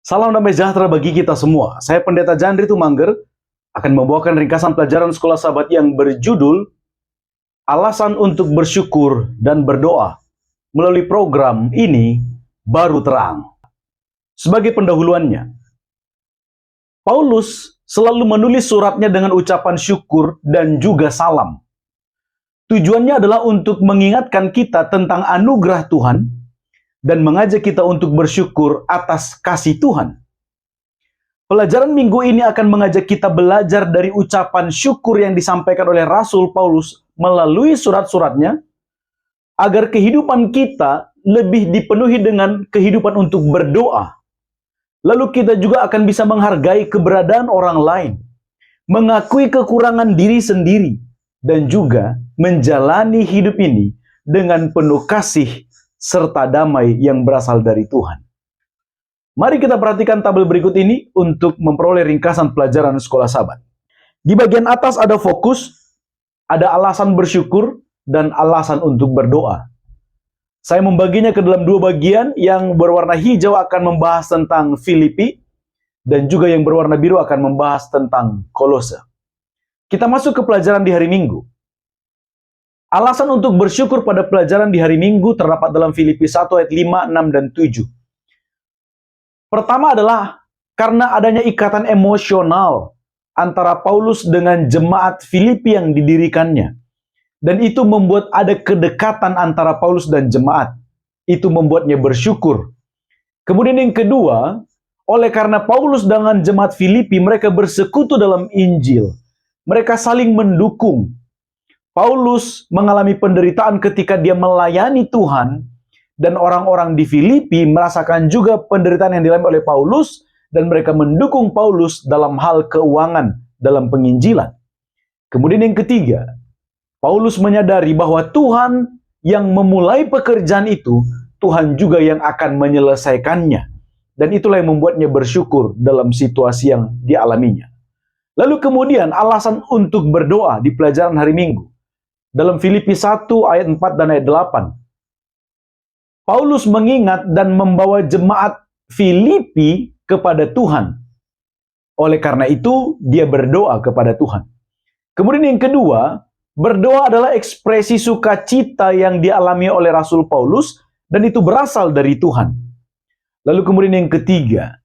Salam damai sejahtera bagi kita semua. Saya Pendeta Jandri Tumangger akan membawakan ringkasan pelajaran Sekolah Sahabat yang berjudul Alasan untuk Bersyukur dan Berdoa. Melalui program ini baru terang. Sebagai pendahuluannya, Paulus selalu menulis suratnya dengan ucapan syukur dan juga salam. Tujuannya adalah untuk mengingatkan kita tentang anugerah Tuhan dan mengajak kita untuk bersyukur atas kasih Tuhan. Pelajaran minggu ini akan mengajak kita belajar dari ucapan syukur yang disampaikan oleh Rasul Paulus melalui surat-suratnya, agar kehidupan kita lebih dipenuhi dengan kehidupan untuk berdoa. Lalu kita juga akan bisa menghargai keberadaan orang lain, mengakui kekurangan diri sendiri, dan juga menjalani hidup ini dengan penuh kasih serta damai yang berasal dari Tuhan. Mari kita perhatikan tabel berikut ini untuk memperoleh ringkasan pelajaran Sekolah Sahabat. Di bagian atas ada fokus, ada alasan bersyukur, dan alasan untuk berdoa. Saya membaginya ke dalam dua bagian. Yang berwarna hijau akan membahas tentang Filipi, dan juga yang berwarna biru akan membahas tentang Kolose. Kita masuk ke pelajaran di hari Minggu. Alasan untuk bersyukur pada pelajaran di hari Minggu terdapat dalam Filipi 1 ayat 5, 6, dan 7. Pertama adalah karena adanya ikatan emosional antara Paulus dengan jemaat Filipi yang didirikannya. Dan itu membuat ada kedekatan antara Paulus dan jemaat. Itu membuatnya bersyukur. Kemudian yang kedua, oleh karena Paulus dengan jemaat Filipi, mereka bersekutu dalam Injil. Mereka saling mendukung. Paulus mengalami penderitaan ketika dia melayani Tuhan, dan orang-orang di Filipi merasakan juga penderitaan yang dialami oleh Paulus, dan mereka mendukung Paulus dalam hal keuangan dalam penginjilan. Kemudian yang ketiga, Paulus menyadari bahwa Tuhan yang memulai pekerjaan itu, Tuhan juga yang akan menyelesaikannya. Dan itulah yang membuatnya bersyukur dalam situasi yang dialaminya. Lalu kemudian alasan untuk berdoa di pelajaran hari Minggu. Dalam Filipi 1 ayat 4 dan ayat 8. Paulus mengingat dan membawa jemaat Filipi kepada Tuhan. Oleh karena itu, dia berdoa kepada Tuhan. Kemudian yang kedua, berdoa adalah ekspresi sukacita yang dialami oleh Rasul Paulus, dan itu berasal dari Tuhan. Lalu kemudian yang ketiga,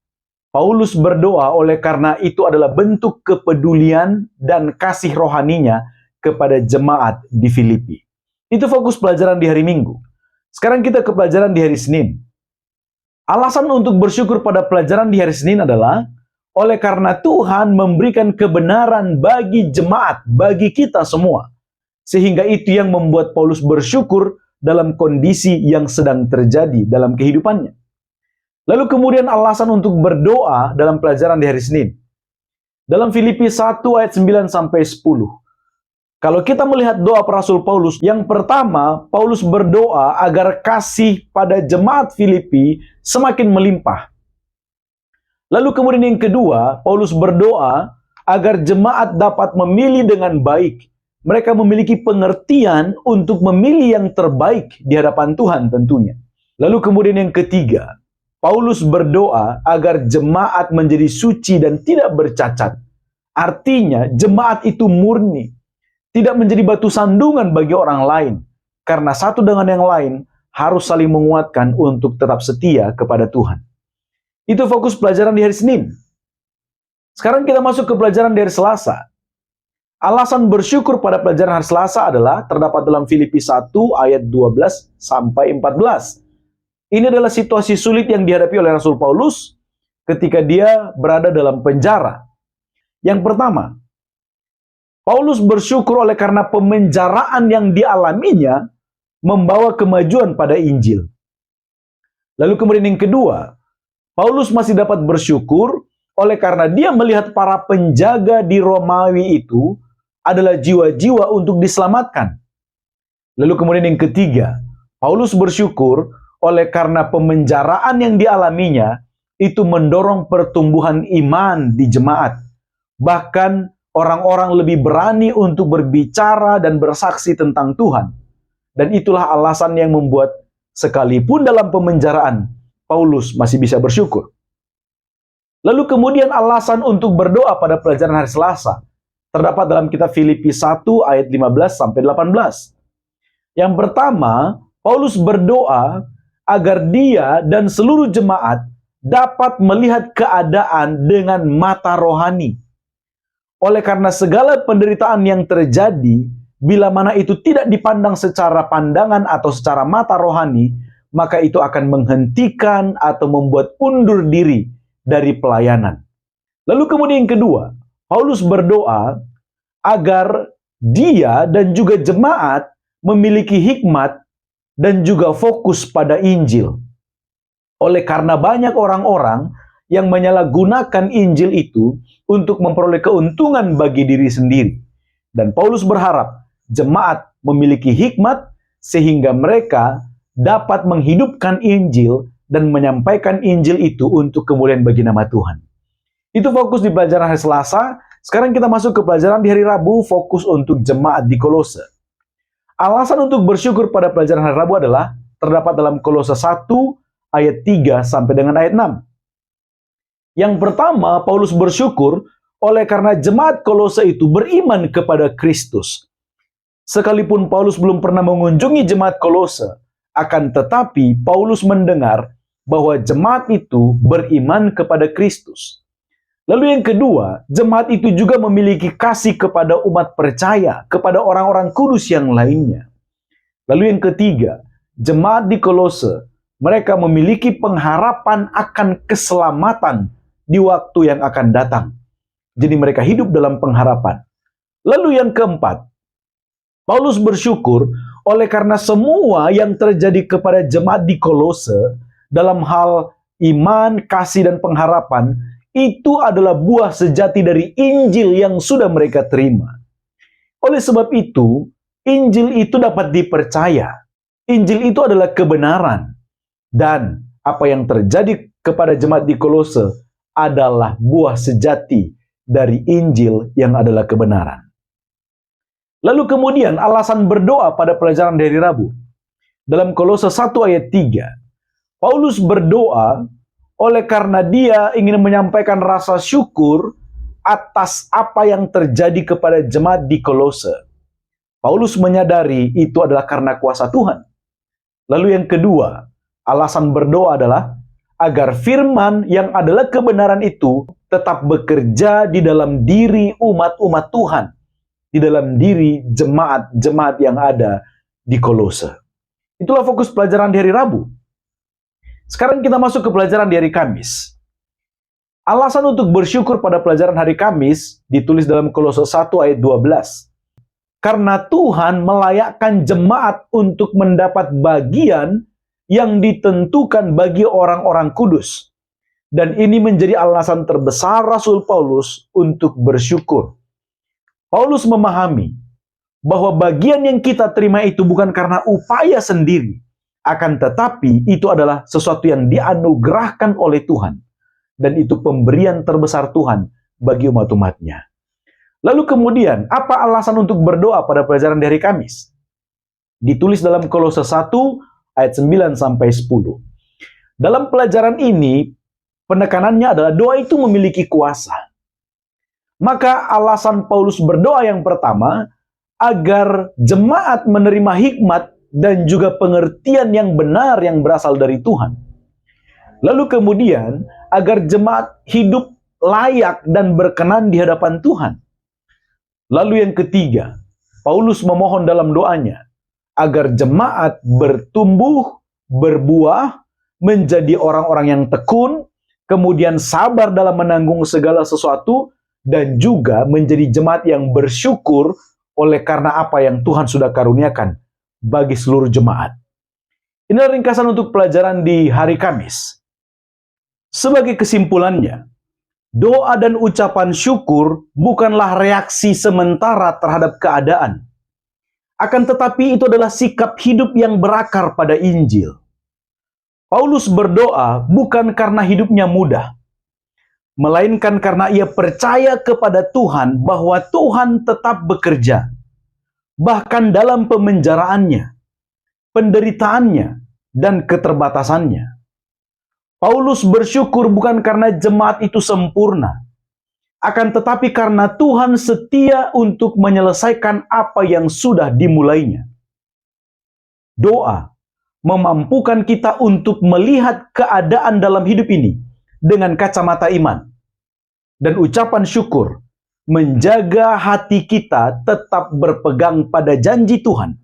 Paulus berdoa oleh karena itu adalah bentuk kepedulian dan kasih rohaninya kepada jemaat di Filipi. Itu fokus pelajaran di hari Minggu. Sekarang kita ke pelajaran di hari Senin. Alasan untuk bersyukur pada pelajaran di hari Senin adalah oleh karena Tuhan memberikan kebenaran bagi jemaat, bagi kita semua. Sehingga itu yang membuat Paulus bersyukur dalam kondisi yang sedang terjadi dalam kehidupannya. Lalu kemudian alasan untuk berdoa dalam pelajaran di hari Senin. Dalam Filipi 1 ayat 9 sampai 10. Kalau kita melihat doa Rasul Paulus, yang pertama, Paulus berdoa agar kasih pada jemaat Filipi semakin melimpah. Lalu kemudian yang kedua, Paulus berdoa agar jemaat dapat memilih dengan baik. Mereka memiliki pengertian untuk memilih yang terbaik di hadapan Tuhan tentunya. Lalu kemudian yang ketiga, Paulus berdoa agar jemaat menjadi suci dan tidak bercacat. Artinya, jemaat itu murni. Tidak menjadi batu sandungan bagi orang lain. Karena satu dengan yang lain harus saling menguatkan untuk tetap setia kepada Tuhan. Itu fokus pelajaran di hari Senin. Sekarang kita masuk ke pelajaran di hari Selasa. Alasan bersyukur pada pelajaran hari Selasa adalah terdapat dalam Filipi 1 ayat 12 sampai 14. Ini adalah situasi sulit yang dihadapi oleh Rasul Paulus ketika dia berada dalam penjara. Yang pertama, Paulus bersyukur oleh karena pemenjaraan yang dialaminya membawa kemajuan pada Injil. Lalu kemudian yang kedua, Paulus masih dapat bersyukur oleh karena dia melihat para penjaga di Romawi itu adalah jiwa-jiwa untuk diselamatkan. Lalu kemudian yang ketiga, Paulus bersyukur oleh karena pemenjaraan yang dialaminya itu mendorong pertumbuhan iman di jemaat. Bahkan orang-orang lebih berani untuk berbicara dan bersaksi tentang Tuhan. Dan itulah alasan yang membuat sekalipun dalam pemenjaraan, Paulus masih bisa bersyukur. Lalu kemudian alasan untuk berdoa pada pelajaran hari Selasa terdapat dalam kitab Filipi 1 ayat 15 sampai 18. Yang pertama, Paulus berdoa agar dia dan seluruh jemaat dapat melihat keadaan dengan mata rohani. Oleh karena segala penderitaan yang terjadi, bila mana itu tidak dipandang secara pandangan atau secara mata rohani, maka itu akan menghentikan atau membuat undur diri dari pelayanan. Lalu kemudian yang kedua, Paulus berdoa agar dia dan juga jemaat memiliki hikmat dan juga fokus pada Injil. Oleh karena banyak orang-orang yang menyalahgunakan Injil itu untuk memperoleh keuntungan bagi diri sendiri. Dan Paulus berharap jemaat memiliki hikmat sehingga mereka dapat menghidupkan Injil dan menyampaikan Injil itu untuk kemuliaan bagi nama Tuhan. Itu fokus di pelajaran hari Selasa. Sekarang kita masuk ke pelajaran di hari Rabu, fokus untuk jemaat di Kolose. Alasan untuk bersyukur pada pelajaran hari Rabu adalah terdapat dalam Kolose 1 ayat 3 sampai dengan ayat 6. Yang pertama, Paulus bersyukur oleh karena jemaat Kolose itu beriman kepada Kristus. Sekalipun Paulus belum pernah mengunjungi jemaat Kolose, akan tetapi Paulus mendengar bahwa jemaat itu beriman kepada Kristus. Lalu yang kedua, jemaat itu juga memiliki kasih kepada umat percaya, kepada orang-orang kudus yang lainnya. Lalu yang ketiga, jemaat di Kolose, mereka memiliki pengharapan akan keselamatan di waktu yang akan datang. Jadi mereka hidup dalam pengharapan. Lalu yang keempat, Paulus bersyukur oleh karena semua yang terjadi kepada jemaat di Kolose dalam hal iman, kasih, dan pengharapan, itu adalah buah sejati dari Injil yang sudah mereka terima. Oleh sebab itu, Injil itu dapat dipercaya. Injil itu adalah kebenaran. Dan apa yang terjadi kepada jemaat di Kolose adalah buah sejati dari Injil yang adalah kebenaran. Lalu kemudian alasan berdoa pada pelajaran dari Rabu. Dalam Kolose 1 ayat 3, Paulus berdoa oleh karena dia ingin menyampaikan rasa syukur atas apa yang terjadi kepada jemaat di Kolose. Paulus menyadari itu adalah karena kuasa Tuhan. Lalu yang kedua, alasan berdoa adalah agar firman yang adalah kebenaran itu tetap bekerja di dalam diri umat-umat Tuhan, di dalam diri jemaat-jemaat yang ada di Kolose. Itulah fokus pelajaran di hari Rabu. Sekarang kita masuk ke pelajaran di hari Kamis. Alasan untuk bersyukur pada pelajaran hari Kamis ditulis dalam Kolose 1 ayat 12. Karena Tuhan melayakkan jemaat untuk mendapat bagian yang ditentukan bagi orang-orang kudus. Dan ini menjadi alasan terbesar Rasul Paulus untuk bersyukur. Paulus memahami bahwa bagian yang kita terima itu bukan karena upaya sendiri, akan tetapi itu adalah sesuatu yang dianugerahkan oleh Tuhan. Dan itu pemberian terbesar Tuhan bagi umat-umatnya. Lalu kemudian, apa alasan untuk berdoa pada pelajaran di hari Kamis? Ditulis dalam Kolose 1 ayat 9 sampai 10. Dalam pelajaran ini, penekanannya adalah doa itu memiliki kuasa. Maka alasan Paulus berdoa yang pertama, agar jemaat menerima hikmat dan juga pengertian yang benar yang berasal dari Tuhan. Lalu kemudian, agar jemaat hidup layak dan berkenan di hadapan Tuhan. Lalu yang ketiga, Paulus memohon dalam doanya, agar jemaat bertumbuh, berbuah, menjadi orang-orang yang tekun, kemudian sabar dalam menanggung segala sesuatu, dan juga menjadi jemaat yang bersyukur oleh karena apa yang Tuhan sudah karuniakan bagi seluruh jemaat. Inilah ringkasan untuk pelajaran di hari Kamis. Sebagai kesimpulannya, doa dan ucapan syukur bukanlah reaksi sementara terhadap keadaan. Akan tetapi itu adalah sikap hidup yang berakar pada Injil. Paulus berdoa bukan karena hidupnya mudah, melainkan karena ia percaya kepada Tuhan bahwa Tuhan tetap bekerja. Bahkan dalam pemenjaraannya, penderitaannya, dan keterbatasannya. Paulus bersyukur bukan karena jemaat itu sempurna, akan tetapi karena Tuhan setia untuk menyelesaikan apa yang sudah dimulainya. Doa memampukan kita untuk melihat keadaan dalam hidup ini dengan kacamata iman. Dan ucapan syukur menjaga hati kita tetap berpegang pada janji Tuhan,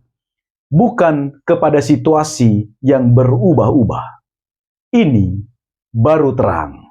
bukan kepada situasi yang berubah-ubah. Ini baru terang.